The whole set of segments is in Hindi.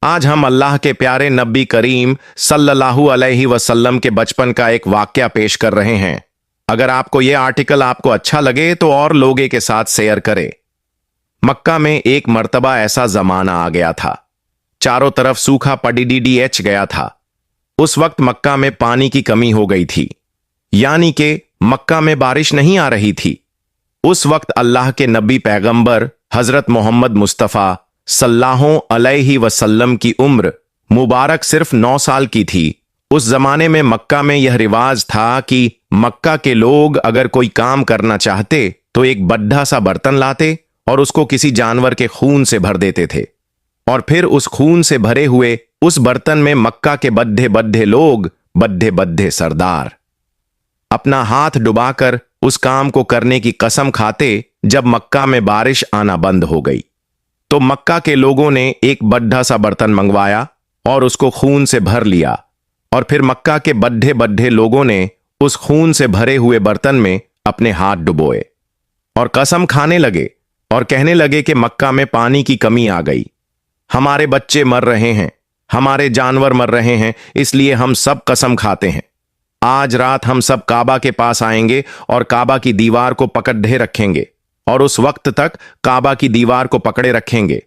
आज हम अल्लाह के प्यारे नबी करीम सल्लल्लाहु अलैहि वसल्लम के बचपन का एक वाकया पेश कर रहे हैं। अगर आपको यह आर्टिकल आपको अच्छा लगे तो और लोगों के साथ शेयर करें। मक्का में एक मर्तबा ऐसा जमाना आ गया था, चारों तरफ सूखा पड़ीडीएच गया था। उस वक्त मक्का में पानी की कमी हो गई थी, यानी कि मक्का में बारिश नहीं आ रही थी। उस वक्त अल्लाह के नबी पैगंबर हजरत मोहम्मद मुस्तफ़ा सल्लल्लाहु अलैहि वसल्लम की उम्र मुबारक सिर्फ 9 साल की थी। उस जमाने में मक्का में यह रिवाज था कि मक्का के लोग अगर कोई काम करना चाहते तो एक बड्ढा सा बर्तन लाते और उसको किसी जानवर के खून से भर देते थे, और फिर उस खून से भरे हुए उस बर्तन में मक्का के बड्ढे बड्ढे लोग, बड्ढे बड्ढे सरदार अपना हाथ डुबाकर उस काम को करने की कसम खाते। जब मक्का में बारिश आना बंद हो गई तो मक्का के लोगों ने एक बड्ढा सा बर्तन मंगवाया और उसको खून से भर लिया, और फिर मक्का के बड्ढे बड्ढे लोगों ने उस खून से भरे हुए बर्तन में अपने हाथ डुबोए और कसम खाने लगे और कहने लगे कि मक्का में पानी की कमी आ गई, हमारे बच्चे मर रहे हैं, हमारे जानवर मर रहे हैं, इसलिए हम सब कसम खाते हैं आज रात हम सब काबा के पास आएंगे और काबा की दीवार को पकड़े रखेंगे, और उस वक्त तक काबा की दीवार को पकड़े रखेंगे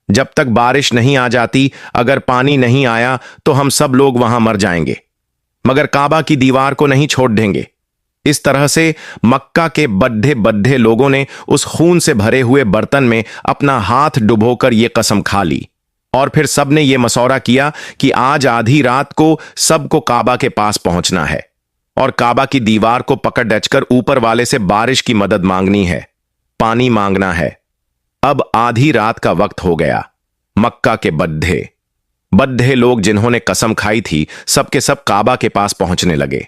जब तक बारिश नहीं आ जाती। अगर पानी नहीं आया तो हम सब लोग वहां मर जाएंगे, मगर काबा की दीवार को नहीं छोड़ देंगे। इस तरह से मक्का के बड्ढे बड्ढे लोगों ने उस खून से भरे हुए बर्तन में अपना हाथ डुबोकर यह कसम खा ली, और फिर सबने यह मसौरा किया कि आज आधी रात को सबको काबा के पास पहुंचना है और काबा की दीवार को पकड़ डचकर ऊपर वाले से बारिश की मदद मांगनी है, पानी मांगना है। अब आधी रात का वक्त हो गया। मक्का के बड्ढे बड्ढे लोग जिन्होंने कसम खाई थी सबके सब काबा के पास पहुंचने लगे।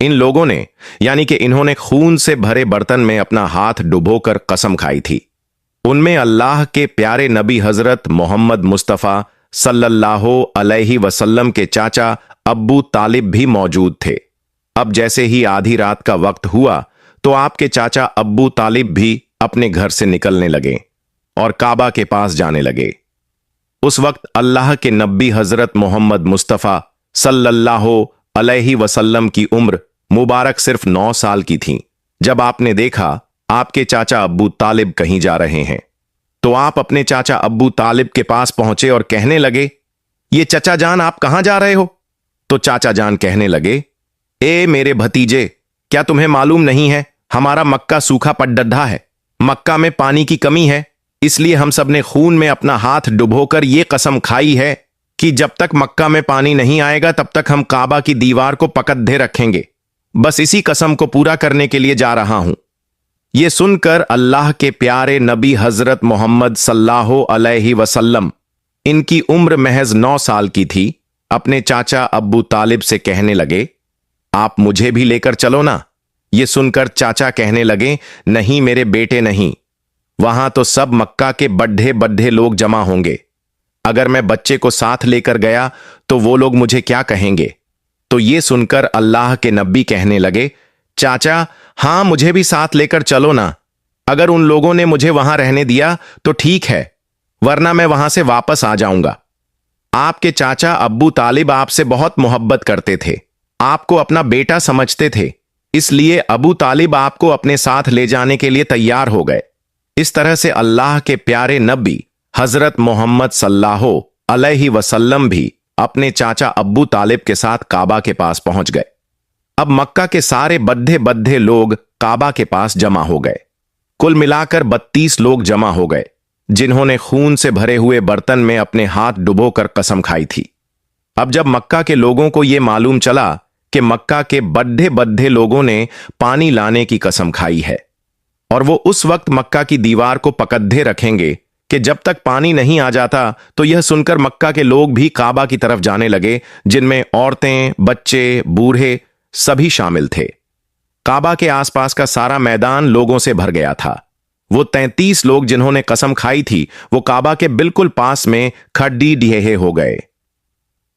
इन लोगों ने, यानी कि इन्होंने खून से भरे बर्तन में अपना हाथ डुबोकर कसम खाई थी। उनमें अल्लाह के प्यारे नबी हजरत मोहम्मद मुस्तफ़ा सल्लल्लाहु अलैहि वसल्लम के चाचा अब्बू तालिब भी मौजूद थे। अब जैसे ही आधी रात का वक्त हुआ तो आपके चाचा अब्बू तालिब भी अपने घर से निकलने लगे और काबा के पास जाने लगे। उस वक्त अल्लाह के नबी हजरत मोहम्मद मुस्तफ़ा सल्लल्लाहु अलैहि वसल्लम की उम्र मुबारक सिर्फ 9 साल की थी। जब आपने देखा आपके चाचा अब्बू तालिब कहीं जा रहे हैं तो आप अपने चाचा अब्बू तालिब के पास पहुंचे और कहने लगे, ये चचा जान आप कहां जा रहे हो? तो चाचा जान कहने लगे, ए मेरे भतीजे, क्या तुम्हें मालूम नहीं है हमारा मक्का सूखा पड़डा है, मक्का में पानी की कमी है, इसलिए हम सब ने खून में अपना हाथ डुबोकर यह कसम खाई है कि जब तक मक्का में पानी नहीं आएगा तब तक हम काबा की दीवार को पकड़े रखेंगे। बस इसी कसम को पूरा करने के लिए जा रहा हूं। यह सुनकर अल्लाह के प्यारे नबी हजरत मोहम्मद सल्लल्लाहु अलैहि वसल्लम, इनकी उम्र महज 9 साल की थी, अपने चाचा अब्बू तालिब से कहने लगे, आप मुझे भी लेकर चलो ना। यह सुनकर चाचा कहने लगे, नहीं मेरे बेटे नहीं, वहां तो सब मक्का के बड्ढे बड्ढे लोग जमा होंगे, अगर मैं बच्चे को साथ लेकर गया तो वो लोग मुझे क्या कहेंगे? तो यह सुनकर अल्लाह के नबी कहने लगे, चाचा हां मुझे भी साथ लेकर चलो ना, अगर उन लोगों ने मुझे वहां रहने दिया तो ठीक है, वरना मैं वहां से वापस आ जाऊंगा। आपके चाचा अब्बू तालिब आपसे बहुत मोहब्बत करते थे, आपको अपना बेटा समझते थे, इसलिए अबू तालिब आपको अपने साथ ले जाने के लिए तैयार हो गए। इस तरह से अल्लाह के प्यारे नबी हजरत मोहम्मद सल्लल्लाहु अलैहि वसल्लम भी अपने चाचा अब्बू तालिब के साथ काबा के पास पहुंच गए। अब मक्का के सारे बड्ढे बड्ढे लोग काबा के पास जमा हो गए। कुल मिलाकर 32 लोग जमा हो गए, जिन्होंने खून से भरे हुए बर्तन में अपने हाथ डुबोकर कसम खाई थी। अब जब मक्का के लोगों को यह मालूम चला कि मक्का के बड्ढे बड्ढे लोगों ने पानी लाने की कसम खाई है और वो उस वक्त मक्का की दीवार को पकड़े रखेंगे कि जब तक पानी नहीं आ जाता, तो यह सुनकर मक्का के लोग भी काबा की तरफ जाने लगे, जिनमें औरतें, बच्चे, बूढ़े सभी शामिल थे। काबा के आसपास का सारा मैदान लोगों से भर गया था। वो 33 लोग जिन्होंने कसम खाई थी वो काबा के बिल्कुल पास में खड्डी ढेहे हो गए।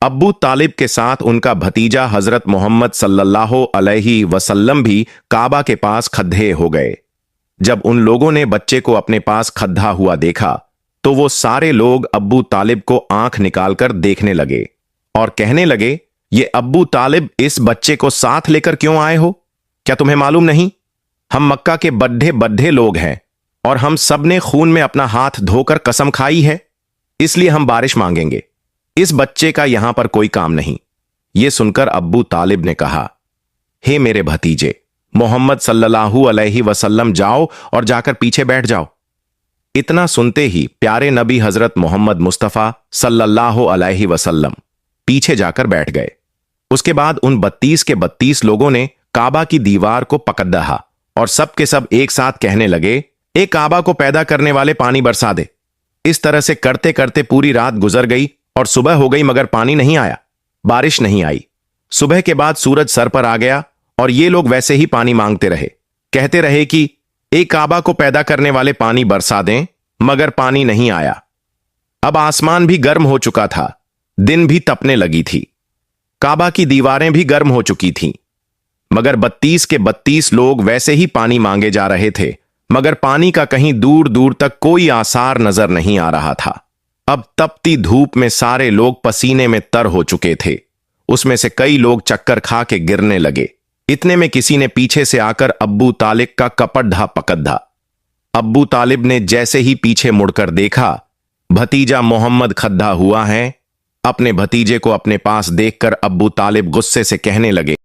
अब्बू तालिब के साथ उनका भतीजा हजरत मोहम्मद सल्लल्लाहु अलैहि वसल्लम भी काबा के पास खड्डे हो गए। जब उन लोगों ने बच्चे को अपने पास खद्धा हुआ देखा तो वो सारे लोग अब्बू तालिब को आंख निकालकर देखने लगे और कहने लगे, ये अब्बू तालिब इस बच्चे को साथ लेकर क्यों आए हो? क्या तुम्हें मालूम नहीं? हम मक्का के बड्ढे बड्ढे लोग हैं और हम सब ने खून में अपना हाथ धोकर कसम खाई है, इसलिए हम बारिश मांगेंगे। इस बच्चे का यहां पर कोई काम नहीं। यह सुनकर अब्बू तालिब ने कहा, हे मेरे भतीजे मोहम्मद सल्लल्लाहु अलैहि वसल्लम, जाओ और जाकर पीछे बैठ जाओ। इतना सुनते ही प्यारे नबी हजरत मोहम्मद मुस्तफा सल्लल्लाहु अलैहि वसल्लम पीछे जाकर बैठ गए। उसके बाद उन 32 के 32 लोगों ने काबा की दीवार को पकड़ दहा और सब के सब एक साथ कहने लगे, ए काबा को पैदा करने वाले, पानी बरसा दे। इस तरह से करते करते पूरी रात गुजर गई और सुबह हो गई मगर पानी नहीं आया, बारिश नहीं आई। सुबह के बाद सूरज सर पर आ गया और ये लोग वैसे ही पानी मांगते रहे, कहते रहे कि ए काबा को पैदा करने वाले, पानी बरसा दें, मगर पानी नहीं आया। अब आसमान भी गर्म हो चुका था, दिन भी तपने लगी थी, काबा की दीवारें भी गर्म हो चुकी थीं, मगर 32 के 32 लोग वैसे ही पानी मांगे जा रहे थे, मगर पानी का कहीं दूर दूर तक कोई आसार नजर नहीं आ रहा था। अब तपती धूप में सारे लोग पसीने में तर हो चुके थे। उसमें से कई लोग चक्कर खा के गिरने लगे। इतने में किसी ने पीछे से आकर अब्बू तालिब का कपड़ा पकड़ धा। अब्बू तालिब ने जैसे ही पीछे मुड़कर देखा, भतीजा मोहम्मद खद्दा हुआ है। अपने भतीजे को अपने पास देखकर अब्बू तालिब गुस्से से कहने लगे,